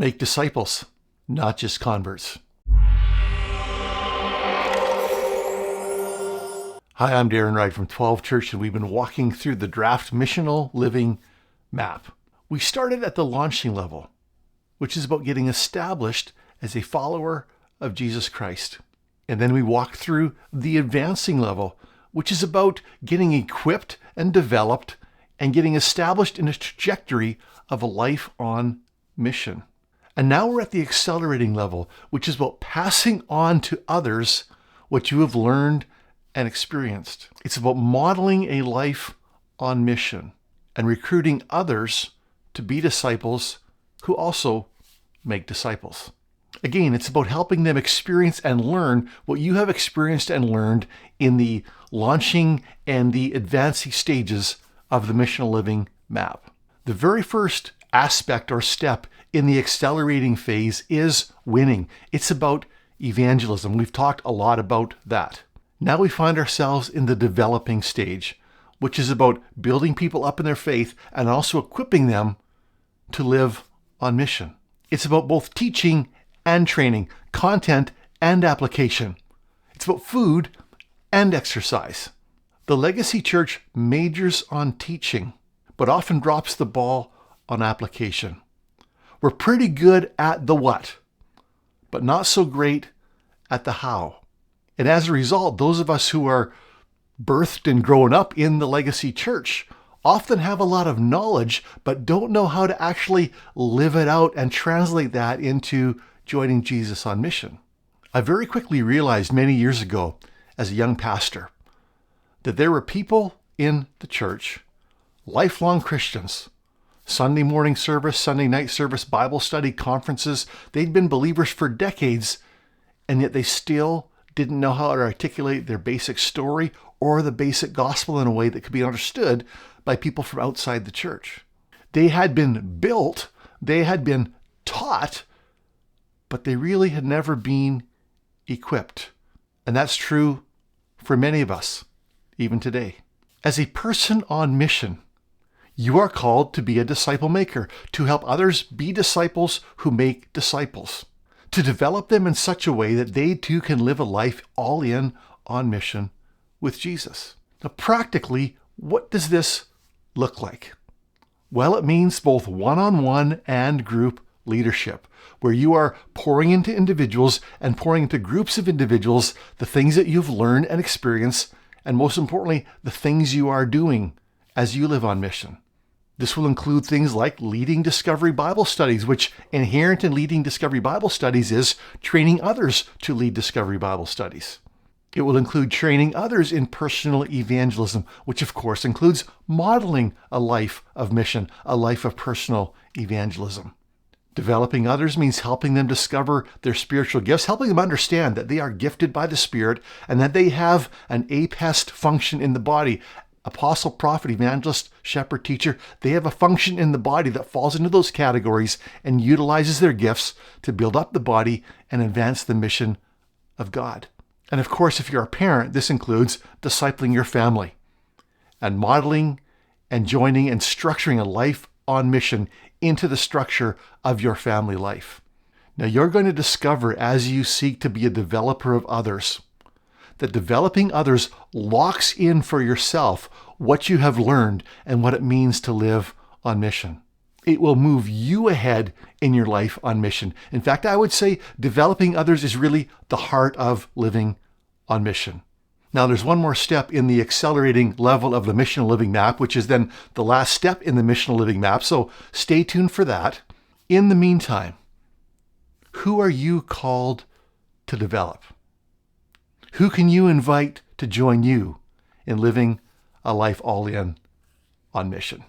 Make disciples, not just converts. Hi, I'm Darren Wright from 12 Church, and we've been walking through the draft Missional Living Map. We started at the launching level, which is about getting established as a follower of Jesus Christ. And then we walked through the advancing level, which is about getting equipped and developed and getting established in a trajectory of a life on mission. And now we're at the accelerating level, which is about passing on to others what you have learned and experienced. It's about modeling a life on mission and recruiting others to be disciples who also make disciples. Again, it's about helping them experience and learn what you have experienced and learned in the launching and the advancing stages of the Missional Living Map. The very first aspect or step in the accelerating phase is winning. It's about evangelism. We've talked a lot about that. Now we find ourselves in the developing stage, which is about building people up in their faith and also equipping them to live on mission. It's about both teaching and training, content and application. It's about food and exercise. The Legacy Church majors on teaching, but often drops the ball on application. We're pretty good at the what, but not so great at the how. And as a result, those of us who are birthed and grown up in the Legacy Church often have a lot of knowledge, but don't know how to actually live it out and translate that into joining Jesus on mission. I very quickly realized many years ago as a young pastor that there were people in the church, lifelong Christians, Sunday morning service, Sunday night service, Bible study, conferences. They'd been believers for decades, and yet they still didn't know how to articulate their basic story or the basic gospel in a way that could be understood by people from outside the church. They had been built, they had been taught, but they really had never been equipped. And that's true for many of us, even today. As a person on mission, you are called to be a disciple maker, to help others be disciples who make disciples, to develop them in such a way that they too can live a life all in on mission with Jesus. Now, practically, what does this look like? Well, it means both one-on-one and group leadership, where you are pouring into individuals and pouring into groups of individuals the things that you've learned and experienced, and most importantly, the things you are doing as you live on mission. This will include things like leading discovery Bible studies, which inherent in leading discovery Bible studies is training others to lead discovery Bible studies. It will include training others in personal evangelism, which of course includes modeling a life of mission, a life of personal evangelism. Developing others means helping them discover their spiritual gifts, helping them understand that they are gifted by the Spirit and that they have an apest function in the body. Apostle, prophet, evangelist, shepherd, teacher, they have a function in the body that falls into those categories and utilizes their gifts to build up the body and advance the mission of God. And of course, if you're a parent, this includes discipling your family and modeling and joining and structuring a life on mission into the structure of your family life. Now, you're going to discover as you seek to be a developer of others that developing others locks in for yourself what you have learned and what it means to live on mission. It will move you ahead in your life on mission. In fact, I would say developing others is really the heart of living on mission. Now, there's one more step in the accelerating level of the Missional Living Map, which is then the last step in the Missional Living Map, so stay tuned for that. In the meantime, who are you called to develop? Who can you invite to join you in living a life all in on mission?